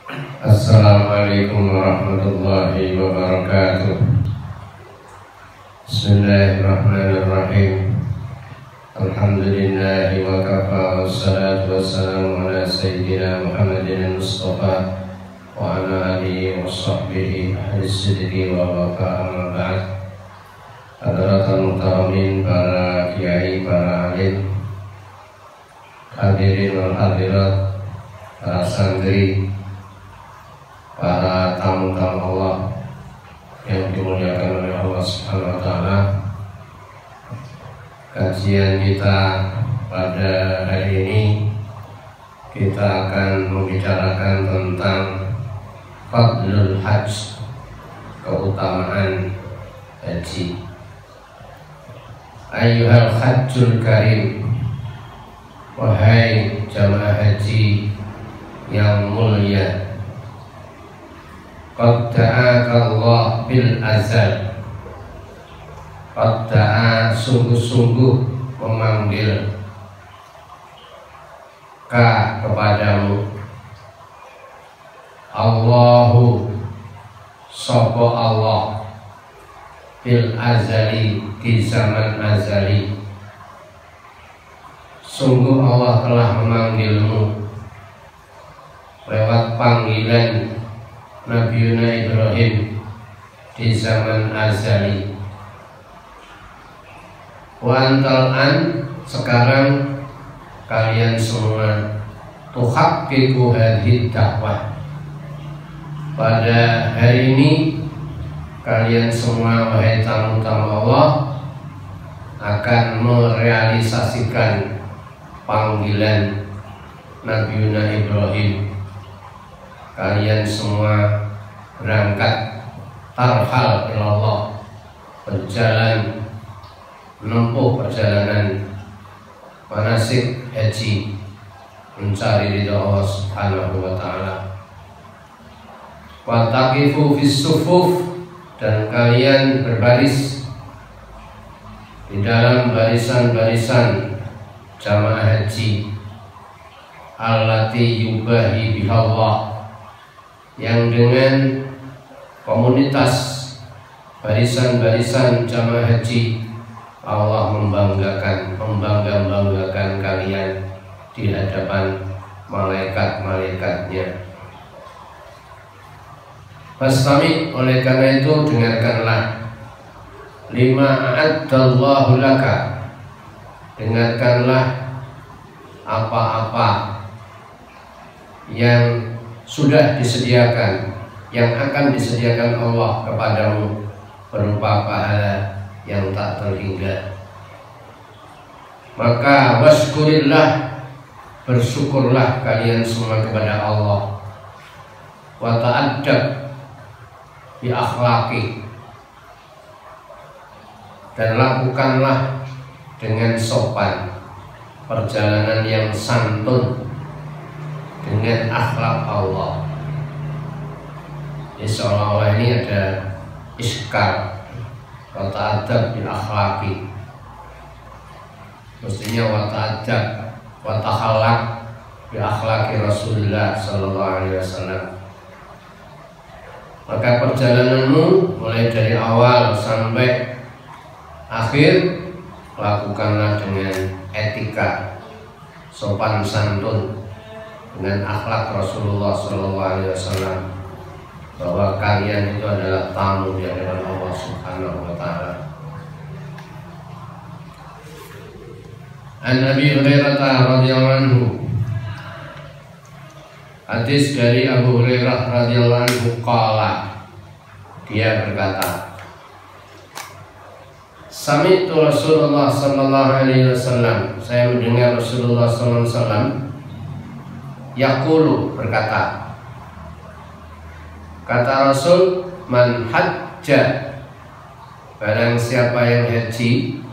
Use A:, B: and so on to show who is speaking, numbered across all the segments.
A: Assalamualaikum warahmatullahi wabarakatuh. Bismillahirrahmanirrahim. Alhamdulillahi wa kafa, wassalatu wassalamu ala sayyidina Muhammadin al-Mustafa wa ala alihi wa sahbihi ahli sidqi wa wafa, amma ba'd. Hadirin muhtaramin, para kiai, para alim, hadirin wal hadirat, para santri, para tamu-tamu Allah yang dimuliakan oleh Allah Subhanahu wa taala. Kajian kita pada hari ini, kita akan membicarakan tentang fadlul hajj, keutamaan haji. Ayyuhal hajjul karim, wahai jamaah haji yang mulia, qad da'aka Allah bil azal. Qad da'a, sungguh-sungguh memanggil ka kepadamu, Allahu, sapa Allah, bil azali, di zaman azali. Sungguh Allah telah memanggilmu lewat panggilan Nabiuna Ibrahim di zaman azali. Wa antal an, sekarang kalian semua tuhaqqiqu hadhihi dakwah. Pada hari ini kalian semua, wahai tamu-tamu Allah, akan merealisasikan panggilan Nabiuna Ibrahim. Kalian semua berangkat tarhal ilallah, berjalan, menempuh perjalanan manasik haji, mencari ridha Allah Subhanahu wa taala. Wa taqifu fis sufuf, dan kalian berbaris di dalam barisan-barisan jamaah haji, allati yubahi bihallah, yang dengan komunitas barisan-barisan jamaah haji Allah membanggakan kalian di hadapan malaikat-malaikatnya. Fastami, oleh karena itu dengarkanlah, lima a'addallahu laka, dengarkanlah apa-apa yang sudah disediakan, yang akan disediakan Allah kepadamu berupa pahala yang tak terhingga. Maka waskurillah, bersyukurlah kalian semua kepada Allah. Wa ta'addab bi akhlaqi, dan lakukanlah dengan sopan, perjalanan yang santun dengan akhlak Allah. Seolah-olah ini ada iskar, wa ta'adab bil akhlaqi, mestinya wa ta'adab wa takhallaq bi akhlaqi Rasulullah sallallahu alaihi wasallam. Maka perjalananmu mulai dari awal sampai akhir, lakukanlah dengan etika, sopan santun, dengan akhlak Rasulullah sallallahu alaihi wasallam, bahwa kalian itu adalah tamu di hadapan Allah Subhanahu wa taala. An Abi Hurairah radhiyallahu anhu, hadis dari Abu Hurairah radhiyallahu anhu, qala, dia berkata, sami'tu Rasulullah sallallahu alaihi wasallam, saya mendengar Rasulullah sallallahu alaihi wasallam yaqulu, berkata, kata Rasul, man hajja, barang siapa yang haji,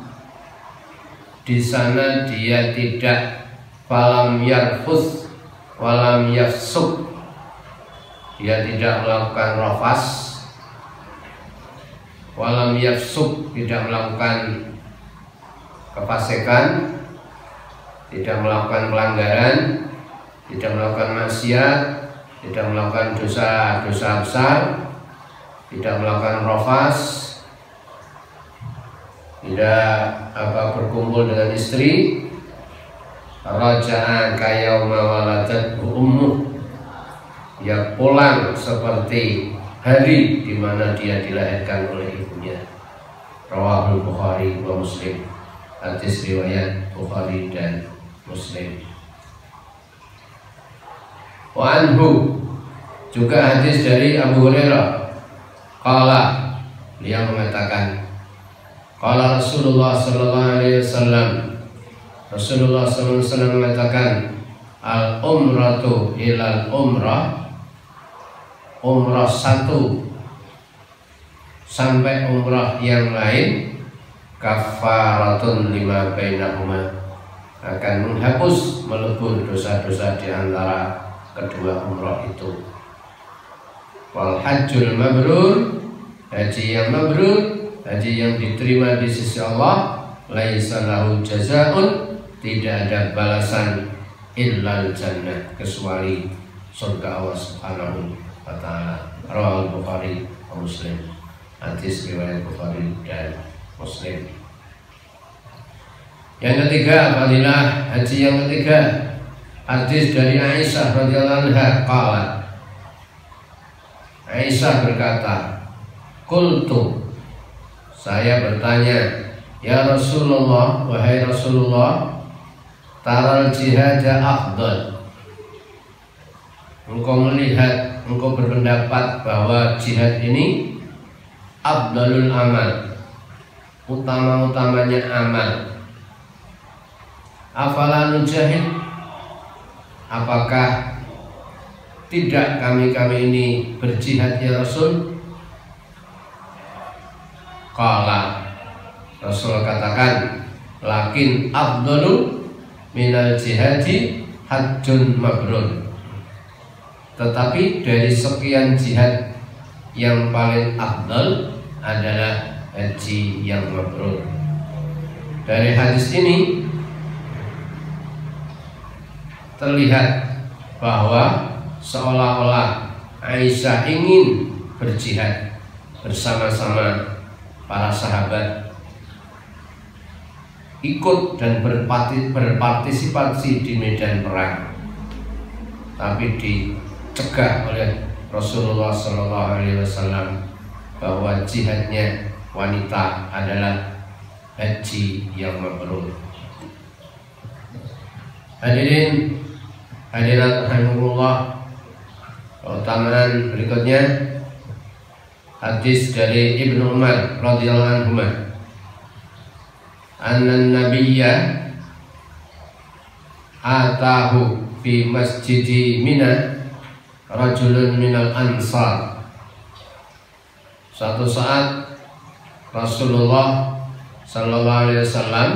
A: di sana dia tidak falam yarfus walam yafsuk, dia tidak melakukan rafas, walam yafsuk, tidak melakukan kefasikan, tidak melakukan pelanggaran, tidak melakukan maksiat, tidak melakukan dosa-dosa besar, tidak melakukan rafas, tidak berkumpul dengan istri, raja'a kayauma waladathu ummuh, dia pulang seperti hari di mana dia dilahirkan oleh ibunya. Rawahul Bukhari wa Muslim. Hadis riwayat Bukhari dan Muslim. Wa anhu, juga hadis dari Abu Hurairah. Qala, dia mengatakan, qala Rasulullah sallallahu alaihi wasallam, Rasulullah sallallahu alaihi wasallam mengatakan, al umratu ilal umrah, umrah satu sampai umrah yang lain, kafaratun lima bainahuma, akan menghapus, melebur dosa-dosa di antara kedua umrah itu. Wal hajjul mabrur, haji yang mabrur, haji yang diterima di sisi Allah, laisa lahu jazaa'un, tidak ada balasan illal jannah, kecuali surga Allah Subhanahu wa ta'ala. Rawahul Bukhari wa Muslim. Hadis riwayat Bukhari dan Muslim. Yang ketiga, fadilah haji yang ketiga, hadis dari Aisyah radhiyallahu anha qalat, Aisyah berkata, qultu, saya bertanya, ya Rasulullah, wahai Rasulullah, taral jihada afdal, engkau melihat, engkau berpendapat bahwa jihad ini afdalul amal, utama-utamanya amal. Afala nujahid, apakah tidak kami ini berjihad ya Rasul? Qala, Rasul katakan, lakin afdalu minal jihadi hajjun mabrur, tetapi dari sekian jihad yang paling afdal adalah haji yang mabrur. Dari hadis ini terlihat bahwa seolah-olah Aisyah ingin berjihad bersama-sama para sahabat, ikut dan berpartisipasi di medan perang, tapi dicegah oleh Rasulullah SAW bahwa jihadnya wanita adalah haji yang mabrur. Hadirin hadirat rahimakumullah, keutamaan berikutnya hadis dari Ibnu Umar radhiyallahu anhu, anna nabiyya atahu fi masjidi Mina rajulun minal ansar. Suatu saat Rasulullah sallallahu alaihi wasallam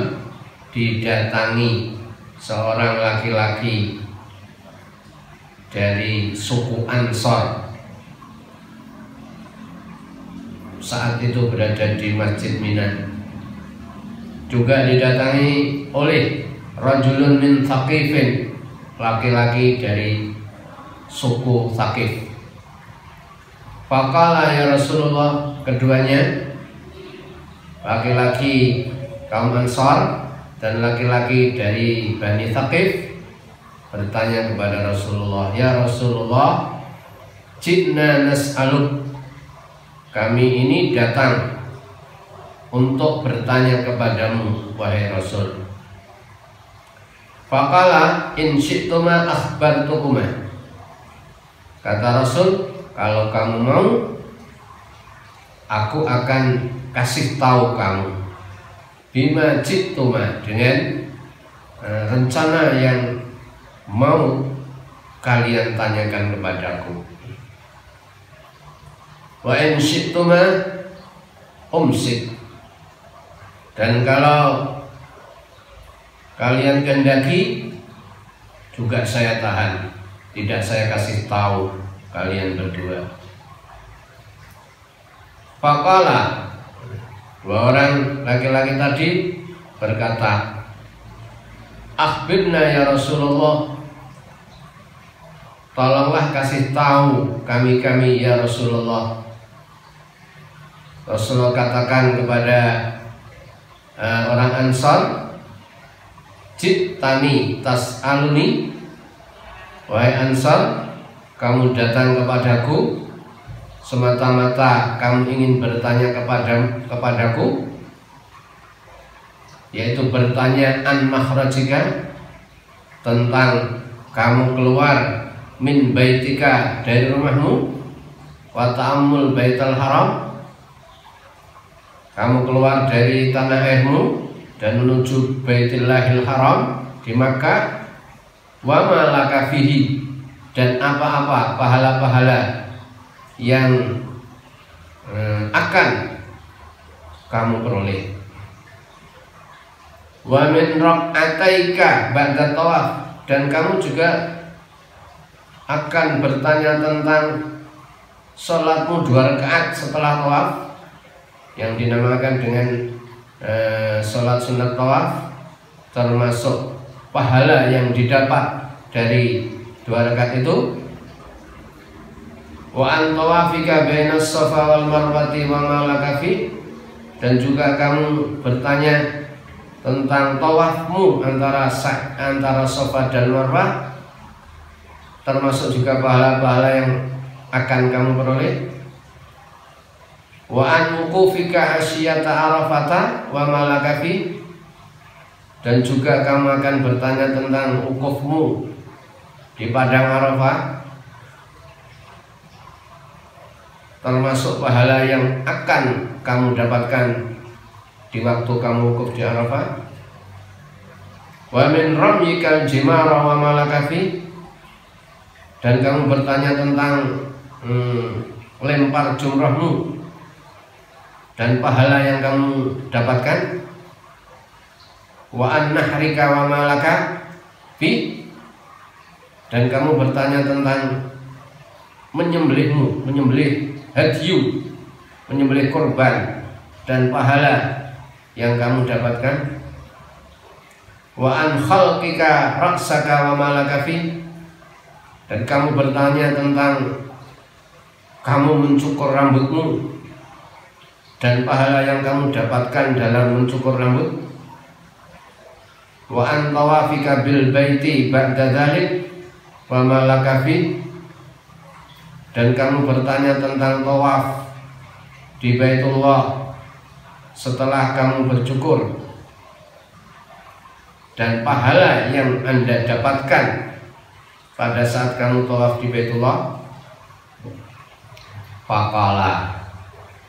A: didatangi seorang laki-laki dari suku Ansar. Saat itu berada di Masjid Mina. Juga didatangi oleh rajulun min Thaqifin, laki-laki dari suku Thaqif. Faqala ya Rasulullah, keduanya laki-laki kaum Ansar dan laki-laki dari Bani Thaqif bertanya kepada Rasulullah, ya Rasulullah, jitna nas'aluk, kami ini datang untuk bertanya kepadamu wahai Rasul. Faqala in syi'tuma akhbartukuma, kata Rasul, kalau kamu mau aku akan kasih tahu kamu bima jituma, dengan rencana yang mau kalian tanyakan kepadaku. Wa in syi'tuma umsik, dan kalau kalian kehendaki juga saya tahan, tidak saya kasih tahu kalian berdua. Faqala, dua orang laki-laki tadi berkata, akhbirna ya Rasulullah tolonglah kasih tahu kami ya Rasulullah. Rasulullah katakan kepada orang Ansar, Jitani tas'aluni, wahai Ansar, kamu datang kepadaku semata-mata kamu ingin bertanya kepadaku, yaitu bertanya an makhrajika, tentang kamu keluar min baitika, dari rumahmu, wa ta'ammul baital haram, kamu keluar dari tanah airmu dan menuju Baitillahil Haram di Makkah, wa ma laka fihi, dan apa-apa pahala-pahala yang akan kamu peroleh, wa min rak'ataika ba'da tawaf, dan kamu juga akan bertanya tentang sholatmu 2 rakaat setelah tawaf, yang dinamakan dengan sholat sunat tawaf, termasuk pahala yang didapat dari 2 rakaat itu. Wa an tawafika bainas safa wal marwati wa ma laka fi, dan juga kamu bertanya tentang tawafmu antara Safa dan Marwah, termasuk juga pahala-pahala yang akan kamu peroleh. Wa an wuqufika asyiyata Arafata wa ma laka fi, dan juga kamu akan bertanya tentang wukufmu di padang Arafah, termasuk pahala yang akan kamu dapatkan di waktu kamu wukuf di Arafah. Wa min ramyikal jimara wa ma laka fi, dan kamu bertanya tentang lempar jumrahmu dan pahala yang kamu dapatkan. Wa an nahrika wa ma laka fi, dan kamu bertanya tentang menyembelihmu, menyembelih hadyu, menyembelih korban, dan pahala yang kamu dapatkan. Wa an khalqika ra'saka wa ma laka fi, dan kamu bertanya tentang kamu mencukur rambutmu dan pahala yang kamu dapatkan dalam mencukur rambut. Wa an tawafika bil baiti ba'da dzalik wa ma laka fi, dan kamu bertanya tentang tawaf di Baitullah setelah kamu bercukur, dan pahala yang Anda dapatkan pada saat kamu tawaf di Baitullah. Faqala,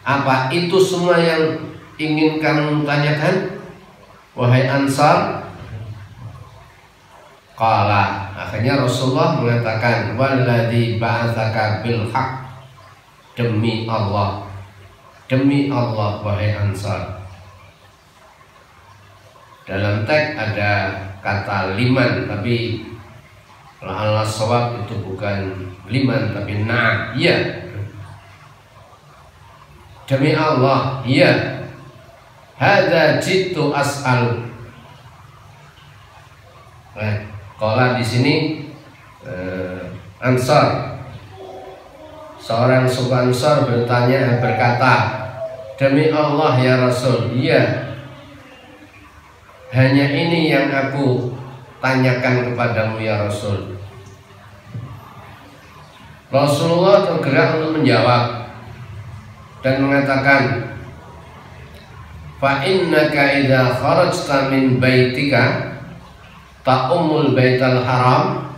A: apa itu semua yang ingin kamu tanyakan, wahai Ansar? Qala, akhirnya Rasulullah mengatakan, walladzi ba'atsaka bil haq, demi Allah wahai Ansar. Dalam teks ada kata liman, tapi la'alla shawab itu bukan liman tapi na'am, iya. Demi Allah, iya. Hadza jitu as'al. Qala di sini Ansar, seorang suku Ansar berkata, demi Allah ya Rasul, iya, hanya ini yang aku tanyakan kepadamu ya Rasul. Rasulullah tergerak untuk menjawab dan mengatakan, fa innaka idza kharajta min baitika ta'ummul baital haram,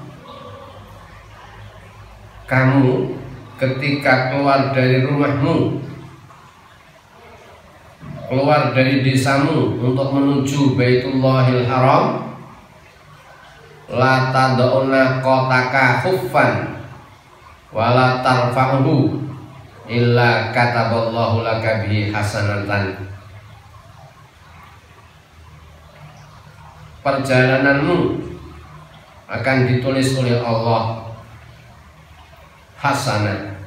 A: kamu ketika keluar dari rumahmu, keluar dari desamu untuk menuju Baitullahil Haram, la tad'una qataka khuffan wa la tarfa'uhu illa kataballahu laka bihi hasanatan. Perjalananmu akan ditulis oleh Allah hasanah,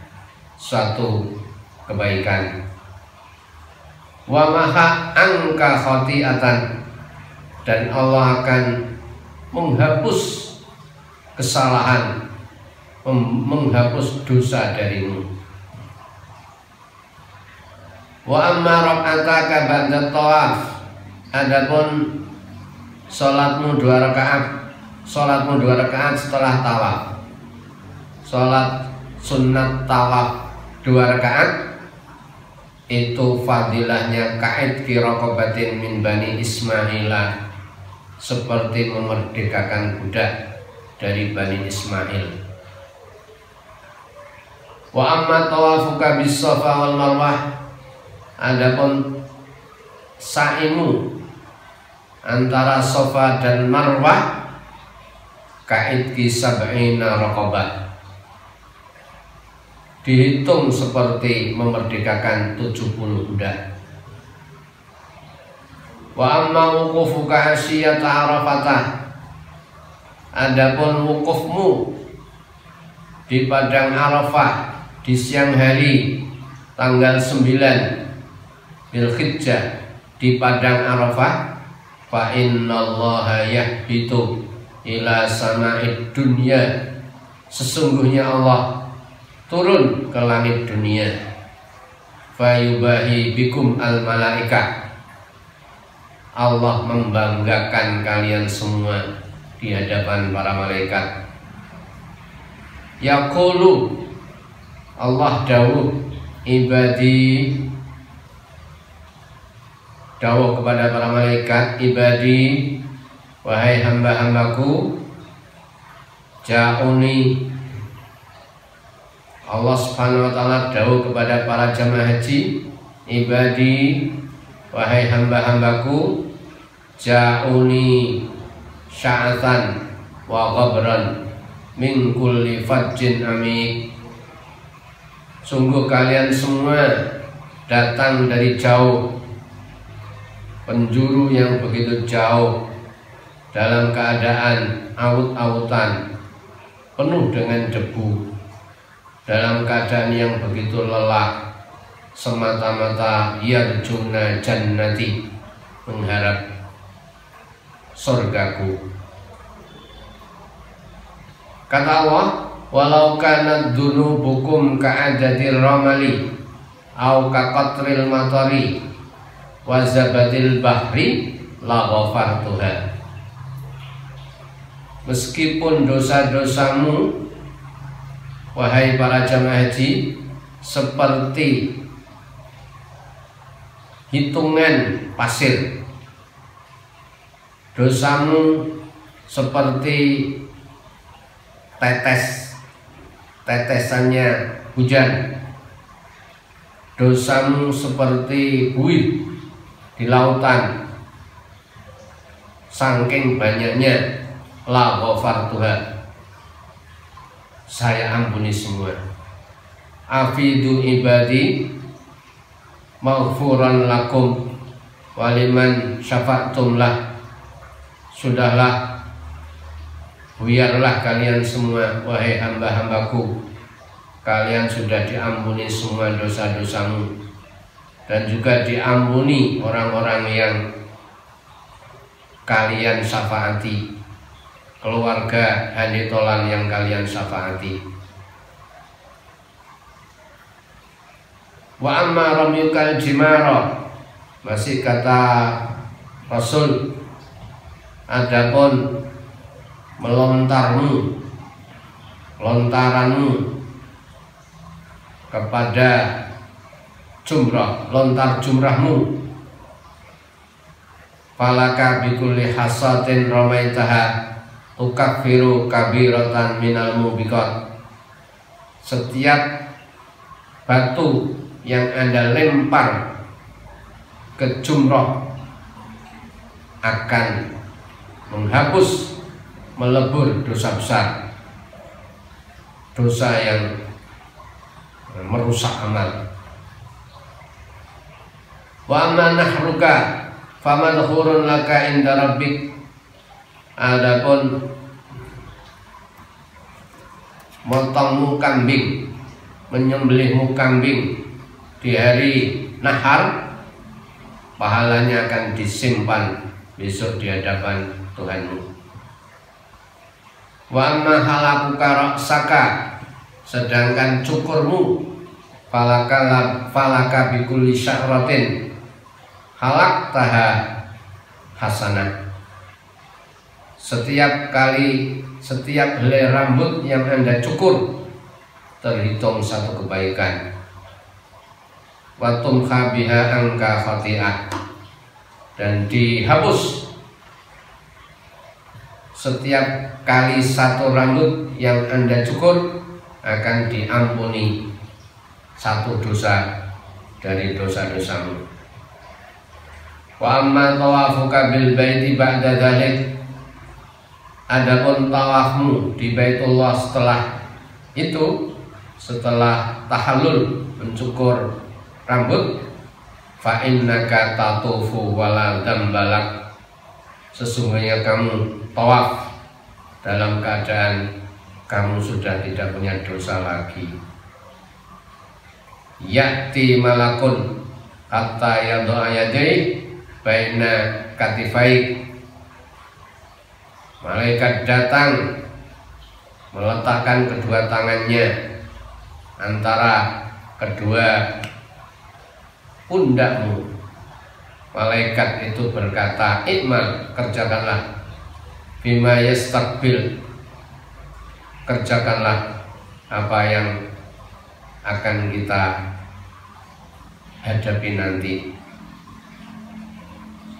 A: suatu kebaikan. Wa maha angka khati'atan, dan Allah akan menghapus kesalahan menghapus dosa darimu. Wa amma rak'ataka ba'da tawaf, adapun salatmu 2 rakaat, salatmu 2 rakaat setelah tawaf. Salat sunat tawaf 2 rakaat itu fadilahnya ka'id fi raqabatin min bani Ismaila, seperti memerdekakan budak dari Bani Ismail. Wa amma tawafuka bis Safa wal Marwah, adapun sa'imu antara Safa dan Marwah ka'id ki sab'ina raqabah, dihitung seperti memerdekakan 70 budak. Wa amma wuqufuka asyiyata Arafatah, adapun wukufmu di padang Arafah di siang hari tanggal 9 Dzulhijjah di padang Arafah, fa innallaha yahbitu ila sama'id dunya, sesungguhnya Allah turun ke langit dunia, fayubahi bikum al malaikah, Allah membanggakan kalian semua di hadapan para malaikat. Yaqulu, Allah dawuh, ibadi, dawuh kepada para malaikat, ibadi, wahai hamba-hambaku, ja'uni. Allah Subhanahu wa taala dawuh kepada para jamaah haji, ibadi, wahai hamba-hambaku, ja'uni sya'atan wa ghabran min kulli fajjin amik. Sungguh kalian semua datang dari jauh, penjuru yang begitu jauh, dalam keadaan aut-autan, penuh dengan debu, dalam keadaan yang begitu lelah, semata-mata yarjuna jannati, mengharap surgaku. Kata Allah, walau kana dzunubukum ka'adatil ramali au kaqatril matari wa zabatil bahri la ghafartuha. Meskipun dosa-dosamu, wahai para jamaah haji, seperti hitungan pasir, dosamu seperti tetesannya hujan, dosamu seperti buih di lautan, saking banyaknya, la ghafartuha, saya ampuni semua. Afidu ibadi maghfuran lakum waliman syafa'tum lah. Sudahlah, biarlah kalian semua, wahai hamba-hambaku, kalian sudah diampuni semua dosa-dosamu, dan juga diampuni orang-orang yang kalian syafaati, keluarga hanitolan yang kalian syafaati. Wa amma ramyukal jimara, masih kata Rasul, adapun lontaranmu kepada jumrah, lontar jumrahmu, falaka bikulli hasatin ramaitaha tukaffiru kabiratan minal mubiqat. Setiap batu yang Anda lempar ke jumrah akan menghapus, melebur dosa besar, dosa yang merusak amal. Wa amma nahruka famadhurun laka inda rabbik, adapun motongmu kambing, menyembelihmu kambing di hari nahar, pahalanya akan disimpan besok di hadapan Tuhanmu. Wa amma halakuka ra'saka, sedangkan cukurmu falaka bikulli sya'ratin halaktaha hasanah. Setiap helai rambut yang Anda cukur terhitung satu kebaikan. Wa tumha biha angka khati'ah, dan dihapus setiap kali satu rambut yang Anda cukur akan diampuni satu dosa dari dosa-dosamu. Wa amma tawafuka bil baiti ba'da dzalik, adapun tawafmu di Baitullah setelah tahallul mencukur rambut, fa innaka tatufu wala dambalak, sesungguhnya kamu tawaf dalam keadaan kamu sudah tidak punya dosa lagi. Ya'ti malakun hatta yad'a yadayhi baina katifai, malaikat datang meletakkan kedua tangannya antara kedua pundakmu. Malaikat itu berkata, "I'mal," kerjakanlah, "bima yastaqbil," kerjakanlah apa yang akan kita hadapi nanti.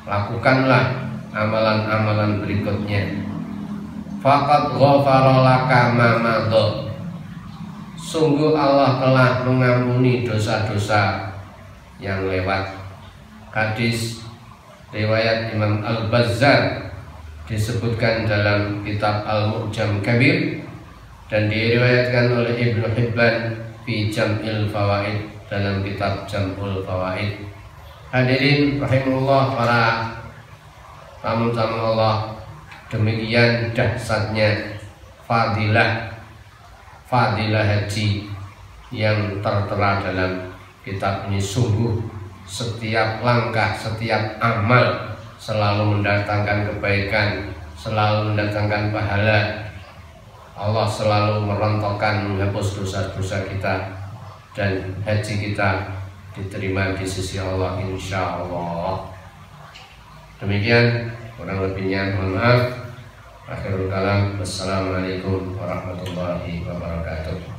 A: Lakukanlah amalan-amalan berikutnya. Faqad ghafara laka ma madha, sungguh Allah telah mengampuni dosa-dosa yang lewat. Hadis riwayat Imam Al-Bazzar disebutkan dalam kitab Al-Mu'jam Kabir, dan diriwayatkan oleh Ibnu Hibban fi Jam'il Fawaid, dalam kitab Jam'ul Fawaid. Hadirin rahimullah, para tamu-tamu Allah, demikian dahsyatnya fadilah haji yang tertera dalam kitab ini. Sungguh setiap langkah, setiap amal selalu mendatangkan kebaikan, selalu mendatangkan pahala. Allah selalu merontokkan, menghapus dosa-dosa kita, dan haji kita diterima di sisi Allah insya Allah. Demikian, kurang lebihnya mohon maaf. Akhirul kalam, wassalamualaikum warahmatullahi wabarakatuh.